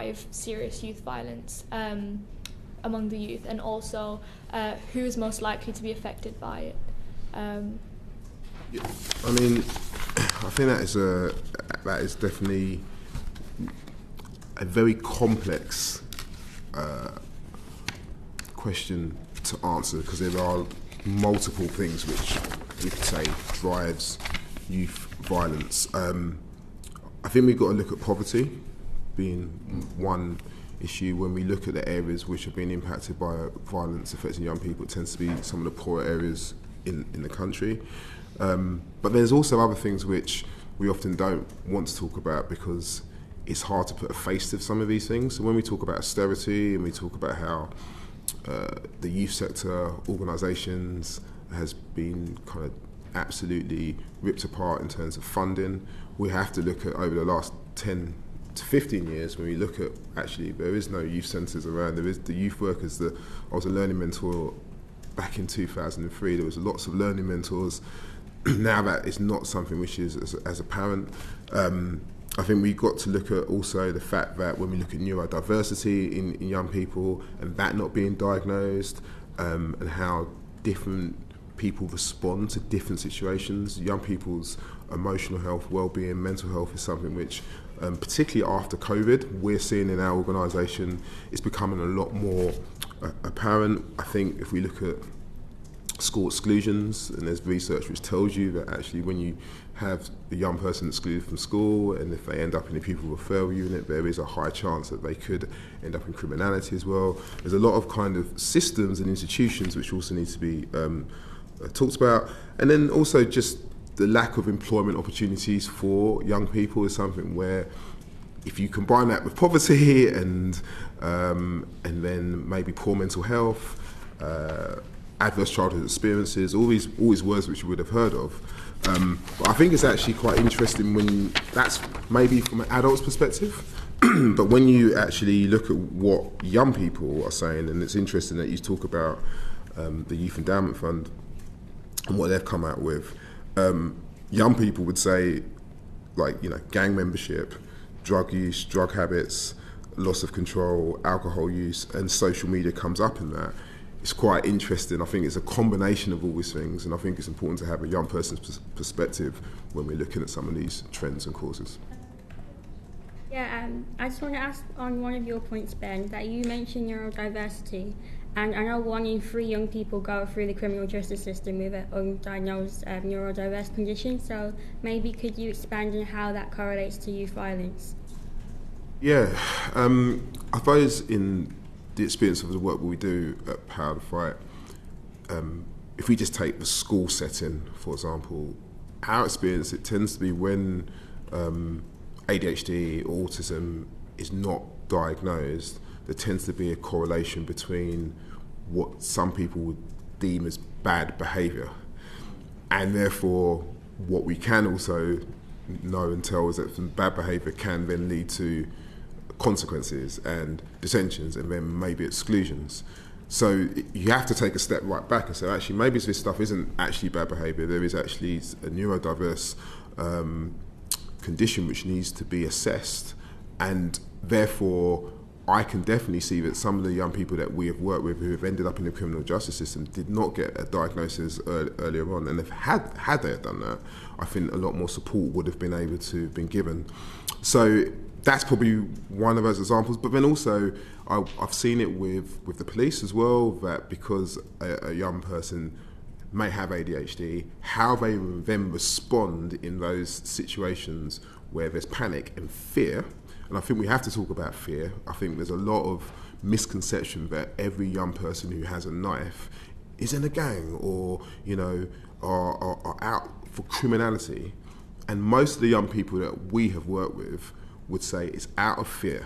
drive serious youth violence among the youth, and also who is most likely to be affected by it? Yeah, I mean, I think that is definitely a very complex question to answer, because there are multiple things which we could say drives youth violence. I think we've got to look at poverty being one issue. When we look at the areas which have been impacted by violence affecting young people, it tends to be some of the poorer areas in the country. But there's also other things which we often don't want to talk about because it's hard to put a face to some of these things. So when we talk about austerity and we talk about how the youth sector organisations has been kind of absolutely ripped apart in terms of funding, we have to look at over the last 10 to 15 years, when we look at actually there is no youth centres around. There is the youth workers. I was a learning mentor back in 2003. There was lots of learning mentors. Now that is not something which is as apparent. I think we've got to look at also the fact that when we look at neurodiversity in young people and that not being diagnosed, and how different people respond to different situations. Young people's emotional health, well-being, mental health is something which, particularly after COVID, we're seeing in our organisation is becoming a lot more apparent. I think if we look at school exclusions, and there's research which tells you that actually when you have a young person excluded from school, and if they end up in a pupil referral unit, there is a high chance that they could end up in criminality as well. There's a lot of kind of systems and institutions which also need to be talked about. And then also just the lack of employment opportunities for young people is something where if you combine that with poverty and then maybe poor mental health, adverse childhood experiences, all these words which you would have heard of. But I think it's actually quite interesting when that's maybe from an adult's perspective, but when you actually look at what young people are saying, and it's interesting that you talk about the Youth Endowment Fund and what they've come out with. Young people would say, like, gang membership, drug use, drug habits, loss of control, alcohol use, and social media comes up in that. It's quite interesting. I think it's a combination of all these things, and I think it's important to have a young person's perspective when we're looking at some of these trends and causes. Yeah, I just want to ask on one of your points, Ben, that you mentioned neurodiversity, and I know 1 in 3 young people go through the criminal justice system with an undiagnosed neurodiverse condition, so maybe could you expand on how that correlates to youth violence? Yeah, I suppose in the experience of the work we do at Power to Fight, if we just take the school setting, for example, our experience, it tends to be when ADHD or autism is not diagnosed, there tends to be a correlation between what some people would deem as bad behaviour, and therefore what we can also know and tell is that some bad behaviour can then lead to consequences and detentions and then maybe exclusions. So you have to take a step right back and say, actually, maybe this stuff isn't actually bad behaviour. There is actually a neurodiverse condition which needs to be assessed, and therefore I can definitely see that some of the young people that we have worked with who have ended up in the criminal justice system did not get a diagnosis earlier on, and if had they done that, I think a lot more support would have been able to have been given. So that's probably one of those examples. But then also, I've seen it with the police as well, that because a young person may have ADHD, how they then respond in those situations where there's panic and fear. And I think we have to talk about fear. I think there's a lot of misconception that every young person who has a knife is in a gang or, are out for criminality. And most of the young people that we have worked with would say it's out of fear.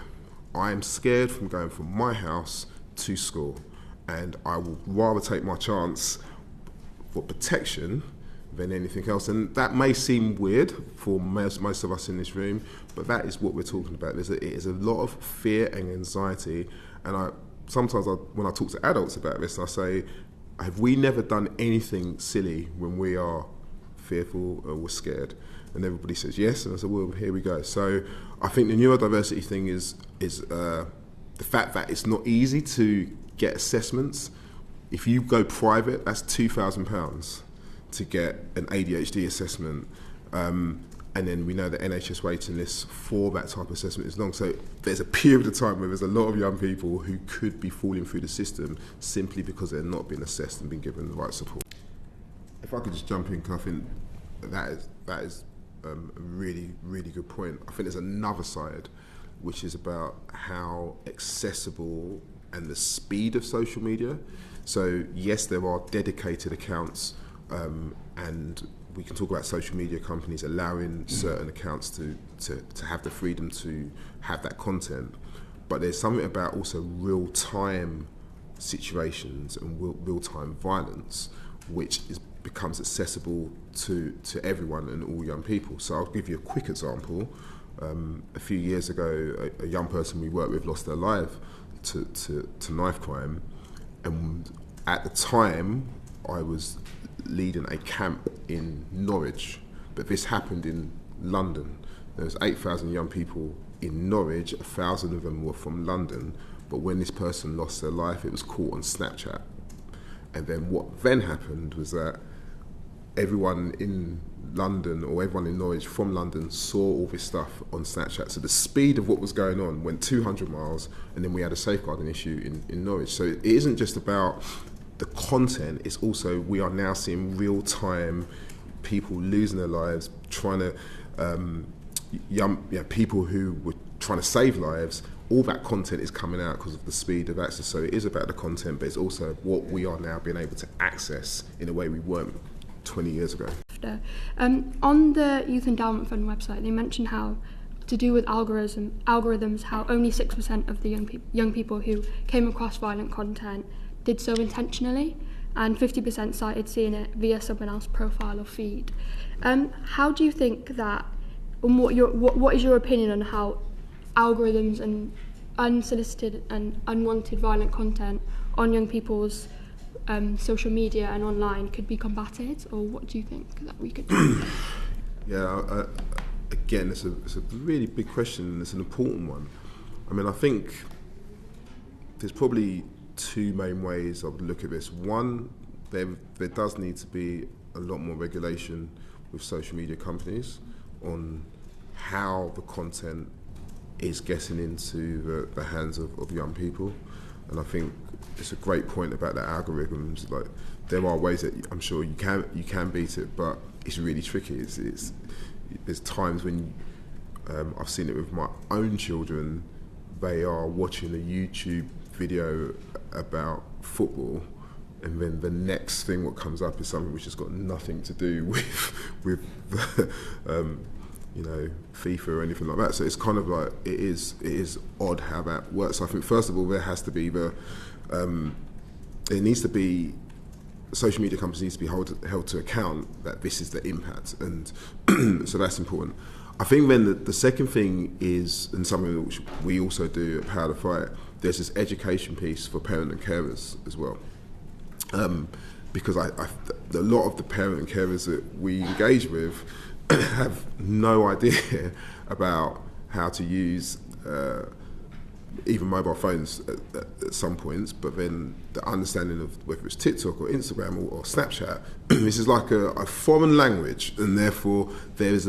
I am scared from going from my house to school, and I will rather take my chance for protection than anything else. And that may seem weird for most of us in this room, but that is what we're talking about. It is a lot of fear and anxiety. And sometimes when I talk to adults about this, I say, have we never done anything silly when we are fearful or we're scared? And everybody says yes, and I said, well, here we go. So I think the neurodiversity thing is the fact that it's not easy to get assessments. If you go private, that's £2,000 to get an ADHD assessment. And then we know that NHS waiting lists for that type of assessment is long. So there's a period of time where there's a lot of young people who could be falling through the system simply because they're not being assessed and being given the right support. If I could just jump in, because I think that is a really, really good point. I think there's another side, which is about how accessible and the speed of social media. So yes, there are dedicated accounts, and we can talk about social media companies allowing certain accounts to have the freedom to have that content. But there's something about also real-time situations and real-time violence, which becomes accessible to everyone and all young people. So I'll give you a quick example. A few years ago, a young person we worked with lost their life to knife crime. And at the time, I was leading a camp in Norwich, but this happened in London. There was 8,000 young people in Norwich, 1,000 of them were from London, but when this person lost their life, it was caught on Snapchat. And then what then happened was that everyone in London, or everyone in Norwich from London, saw all this stuff on Snapchat. So the speed of what was going on went 200 miles, and then we had a safeguarding issue in Norwich. So it isn't just about the content, it's also, we are now seeing real-time people losing their lives, trying to, people who were trying to save lives. All that content is coming out because of the speed of access. So it is about the content, but it's also what we are now being able to access in a way we weren't 20 years ago. On the Youth Endowment Fund website, they mention how, to do with algorithms, how only 6% of the young people who came across violent content did so intentionally, and 50% cited seeing it via someone else's profile or feed. How do you think that, and what is your opinion on how algorithms and unsolicited and unwanted violent content on young people's social media and online could be combated, or what do you think that we could do? Yeah, again, it's a really big question, and it's an important one. I mean, I think there's probably two main ways I would look at this. One, there does need to be a lot more regulation with social media companies on how the content is getting into the hands of young people. And I think it's a great point about the algorithms. Like, there are ways that I'm sure you can beat it, but it's really tricky. There's times when I've seen it with my own children. They are watching a YouTube video about football, and then the next thing what comes up is something which has got nothing to do with FIFA or anything like that. So it's kind of like, it is odd how that works. So I think first of all, there has to be social media companies need to be held to account that this is the impact, and so that's important. I think then the second thing is, and something which we also do at Power to Fight, there's this education piece for parent and carers as well. Because a lot of the parent and carers that we engage with have no idea about how to use even mobile phones at some points, but then the understanding of whether it's TikTok or Instagram or Snapchat, this is like a foreign language, and therefore there's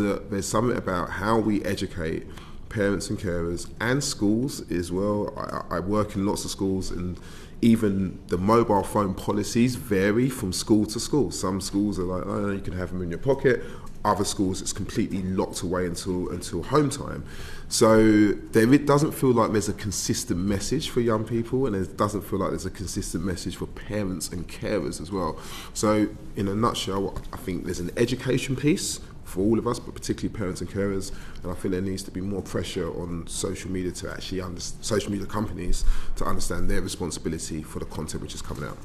something about how we educate parents and carers and schools as well. I work in lots of schools, and even the mobile phone policies vary from school to school. Some schools are like, oh, you can have them in your pocket. Other schools, it's completely locked away until home time. So it doesn't feel like there's a consistent message for young people, and it doesn't feel like there's a consistent message for parents and carers as well. So in a nutshell, I think there's an education piece for all of us, but particularly parents and carers, and I think there needs to be more pressure on social media to actually social media companies to understand their responsibility for the content which is coming out.